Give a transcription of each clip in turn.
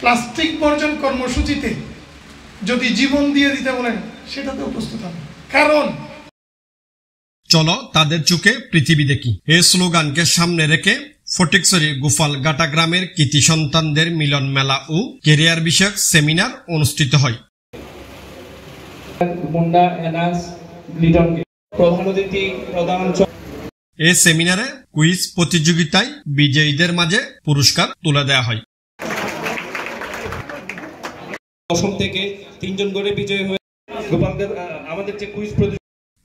Plastic বর্জন কর্মসূচিতে যদি জীবন দিয়ে দিতে বলেন সেটাতেও প্রস্তুত হবে। কারণ চলো তাদের চোখে পৃথিবী দেখি, এই স্লোগানকে সামনে রেখে ফটিকছড়ি গোপালঘাটা গ্রামের কৃতি সন্তানদের মিলন মেলা ও ক্যারিয়ার বিষয়ক সেমিনার অনুষ্ঠিত হয়। এই সেমিনারে কুইজ প্রতিযোগিতায় বিজয়ীদের মাঝে পুরস্কার তুলে দেওয়া হয়। অসম থেকে 3 জন করে বিজয়ী হয়ে আমাদের যে কুইজ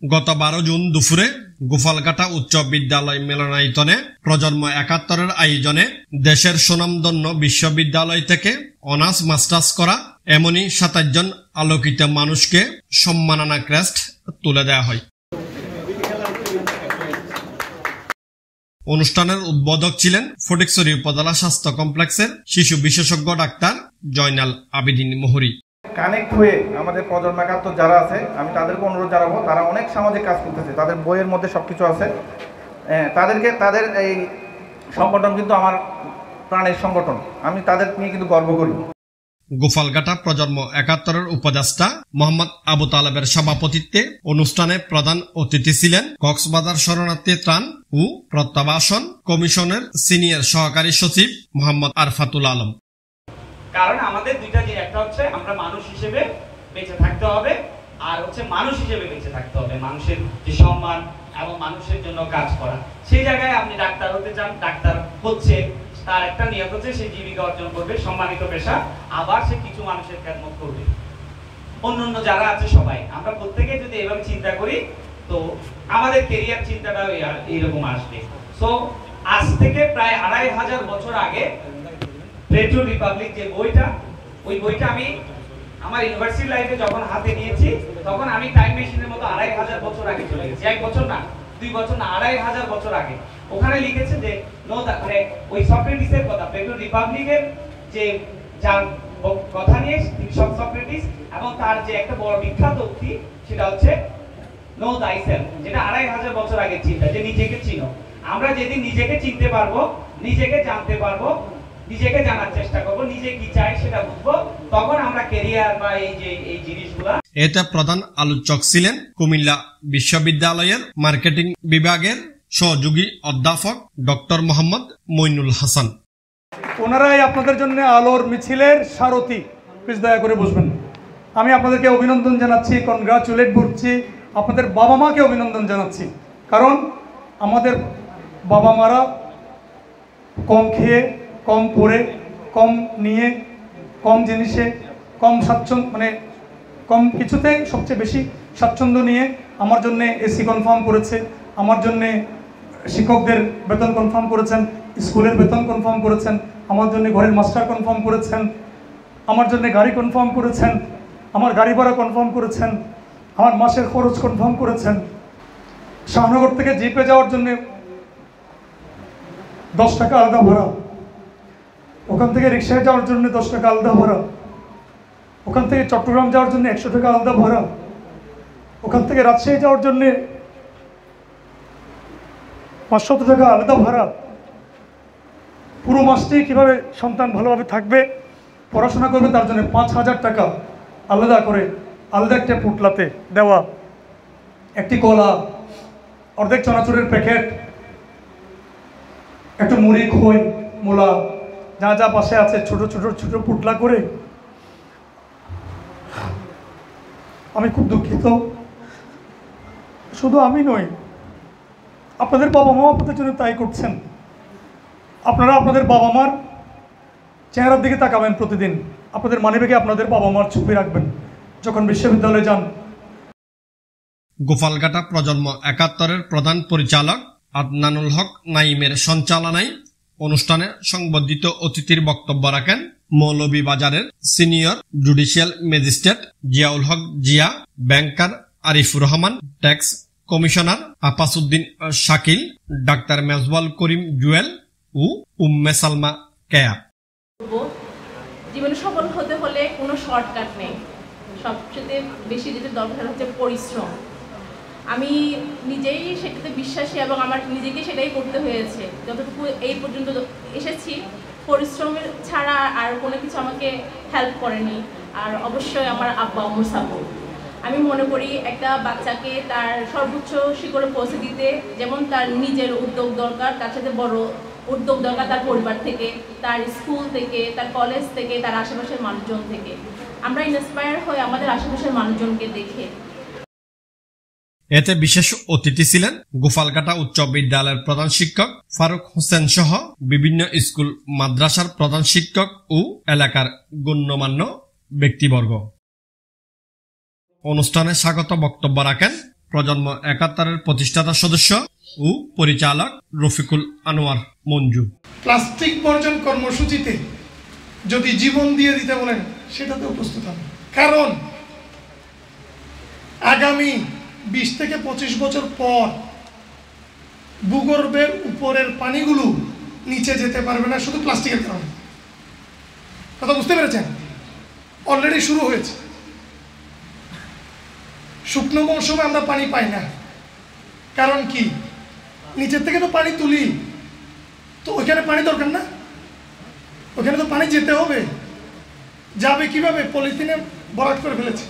গত 12 জুন দুপুরে গোপালঘাটা উচ্চ বিদ্যালয় মিলনায়তনে প্রজন্ম 71-এর আয়োজনে দেশের সুনামধন্য বিশ্ববিদ্যালয় থেকে অনার্স মাস্টার্স করা এমনই 27 জন আলোকিত মানুষকে সম্মাননা ক্রেস্ট তুলে দেওয়া হয়। অনুষ্ঠানের উদ্বোধক ছিলেন ফটিকছড়ি উপজেলা স্বাস্থ্য কমপ্লেক্সের শিশু বিশেষজ্ঞ ডাক্তার জয়নাল আবেদিন মোহরি। কানেক্ট হয়ে আমাদের প্রজন্ম 71 যারা আছে আমি তাদেরকে অনুরোধ জানাবো, তারা অনেক সামাজিক কাজ করতেছে, তাদের বইয়ের মধ্যে সবকিছু আছে, তাদের এই সংগঠন কিন্তু আমার প্রাণের সংগঠন, আমি তাদের নিয়ে কিন্তু গর্ব করি। গোপালঘাটা প্রজন্ম 71-এর উপদেষ্টা মোহাম্মদ আবু তালেবের সভাপতিত্বে অনুষ্ঠানে প্রধান অতিথি ছিলেন কক্সবাজার শরণার্থী ত্রাণ ও প্রত্যাবাসন কমিশনের সিনিয়র সহকারী সচিব মোহাম্মদ আরফাতুল আলম। কারণ আমাদের দুইটা যে একটা হচ্ছে আমরা মানুষ হিসেবে বেঁচে থাকতে হবে, আর হচ্ছে মানুষ হিসেবে বেঁচে থাকতে হবে, মানুষের যে সম্মান এবং মানুষের জন্য কাজ করা। সেই জায়গায় আপনি ডাক্তার হতে চান, ডাক্তার হচ্ছে তার একটা নিয়ত হচ্ছে সে জীবিকা অর্জন করবে, সম্মানিত পেশা, আবার সে কিছু মানুষের খেদমত করবে। অন্যান্য যারা আছে সবাই আমরা প্রত্যেকে যদি এভাবে চিন্তা করি তো আমাদের ক্যারিয়ার চিন্তাটাও এইরকম আসবে। সো আজ থেকে প্রায় 2500 বছর আগে প্লেটো রিপাবলিক যে বইটা, ওই বইটা আমি আমার ইউনিভার্সিটি লাইফে যখন হাতে নিয়েছি তখন আমি টাইম মেশিনের মতো 2500 বছর আগে চলে গেছি। 1 বছর না, 2 বছর না, 2500 বছর আগে। ওখানে লিখেছে যে মানে ওই সক্রেটিসের কথা, প্লেটো রিপাবলিকের যে যার কথা নিয়ে সক্রেটিস, এবং তার যে একটা বড় বিখ্যাত উক্তি সেটা হচ্ছে নো থাইসেলফ, যেটা 2500 বছর আগে চিন্তা, যে নিজেকে চিনো। আমরা যেদিন নিজেকে চিনতে পারবো, নিজেকে জানতে পারবো, নিজেকে জানার চেষ্টা করবো, নিজে কি চাই সেটা বুঝবো, তখন আমরা ক্যারিয়ার বা এই জিনিসগুলা। এতে প্রধান আলোচক ছিলেন কুমিল্লা বিশ্ববিদ্যালয়ের মার্কেটিং বিভাগের সহযোগী অধ্যাপক ডক্টর মোহাম্মদ মইনুল হাসান। ওনারাই আপনাদের জন্য আলোর মিছিলের সারথি, প্লিজ দয়া করে বুঝবেন। আমি আপনাদেরকে অভিনন্দন জানাচ্ছি, কনগ্রাচুলেট করছি, আপনাদের বাবা মাকে অভিনন্দন জানাচ্ছি। কারণ আমাদের বাবা মারা কম খেয়ে, কম পরে, কম নিয়ে, কম জিনিসে, কম স্বাচ্ছন্দ্য, মানে কম কিছুতে সবচেয়ে বেশি স্বাচ্ছন্দ্য নিয়ে আমার জন্যে এসি কনফার্ম করেছে, আমার জন্যে শিক্ষকদের বেতন কনফার্ম করেছেন, স্কুলের বেতন কনফার্ম করেছেন, আমার জন্য ঘরের মাস্টার কনফার্ম করেছেন, আমার জন্য গাড়ি কনফার্ম করেছেন, আমার গাড়ি ভাড়া কনফার্ম করেছেন, আমার মাসের খরচ কনফার্ম করেছেন। শাহনগর থেকে জিপে যাওয়ার জন্য 10 টাকা আলাদা ভাড়া, ওখান থেকে রিক্সায় যাওয়ার জন্য 10 টাকা আলাদা ভাড়া, ওখান থেকে চট্টগ্রাম যাওয়ার জন্য 100 টাকা আলাদা ভাড়া, ওখান থেকে রাজশাহী যাওয়ার জন্য 500 টাকা আলাদা ভাড়া। পুরো মাসটি কীভাবে সন্তান ভালোভাবে থাকবে, পড়াশোনা করবে, তার জন্য 5000 টাকা আলাদা করে আলাদা একটা পুটলাতে দেওয়া, একটি কলা, অর্ধেক চানাচুরের প্যাকেট, একটু মুড়ি, খই, মূলা, যা যা পাশে আছে ছোট ছোট ছোট পুটলা করে। আমি খুব দুঃখিত, শুধু আমি নই, আপনাদের বাবা মা আপনাদের জন্য তাই করছেন। আপনারা আপনাদের বাবা মার চেহারার দিকে তাকাবেন প্রতিদিন, আপনাদের মানিব্যাগে আপনাদের বাবা মার ছবি রাখবেন যখন বিশ্ববিদ্যালয়ে যান। গোপালঘাটা প্রজন্ম 71-এর প্রধান পরিচালক আদনানুল হক নাইমের সঞ্চালনায় অনুষ্ঠানে সংবর্ধিত অতিথির বক্তব্য রাখেন মৌলভীবাজারের senior judicial magistrate Ziaul Haque Zia, banker Arifur Rahman, tax commissioner Apasuddin Shakil, doctor Mejbal Karim Jewel ও উম্মে সালমা কেয়া। জীবনে সফল হতে হলে কোনো শর্টকাট নেই, সবচেয়ে বেশি যেটা দরকার হচ্ছে পরিশ্রম। আমি নিজেই সেটাতে বিশ্বাসী এবং আমার নিজেকে সেটাই করতে হয়েছে। যতটুকু এই পর্যন্ত এসেছি পরিশ্রমের ছাড়া আর কোনো কিছু আমাকে হেল্প করেনি। আর অবশ্যই আমার আব্বা আম্মুর সাপোর্ট। আমি মনে করি একটা বাচ্চাকে তার সর্বোচ্চ শিখরে পৌঁছে দিতে যেমন তার নিজের উদ্যোগ দরকার, তার সাথে বড় উদ্যোগ দরকার তার পরিবার থেকে, তার স্কুল থেকে, তার কলেজ থেকে, তার আশেপাশের মানুষজন থেকে। আমরা ইন্সপায়ার হই আমাদের আশেপাশের মানুষজনকে দেখে। এতে বিশেষ অতিথি ছিলেন গোপালকাটা উচ্চ বিদ্যালয়ের প্রধান শিক্ষক ফারুক হোসেন সহ বিভিন্ন স্কুল মাদ্রাসার প্রধান শিক্ষক ও এলাকার গণ্যমান্য ব্যক্তিবর্গ। অনুষ্ঠানে স্বাগত বক্তব্য রাখেন প্রজন্ম ৭১-এর প্রতিষ্ঠাতা সদস্য ও পরিচালক রফিকুল আনোয়ার মঞ্জু। প্লাস্টিক বর্জন কর্মসূচিতে যদি জীবন দিয়ে দিতে বলেন সেটাতে উপস্থিত হবে, কারণ আগামী 20 থেকে 25 বছর পর ভূগর্ভের উপরের পানিগুলো নিচে যেতে পারবে না শুধু প্লাস্টিকের কারণে। কথা বুঝতে পেরেছেন? অলরেডি শুরু হয়েছে। শুকনো মৌসুমে আমরা পানি পাই না, কারণ কি? নিচের থেকে তো পানি তুলি, তো ওইখানে পানি দরকার না, ওখানে তো পানি যেতে হবে। যাবে কিভাবে? পলিথিনে ভরাট করে ফেলেছে।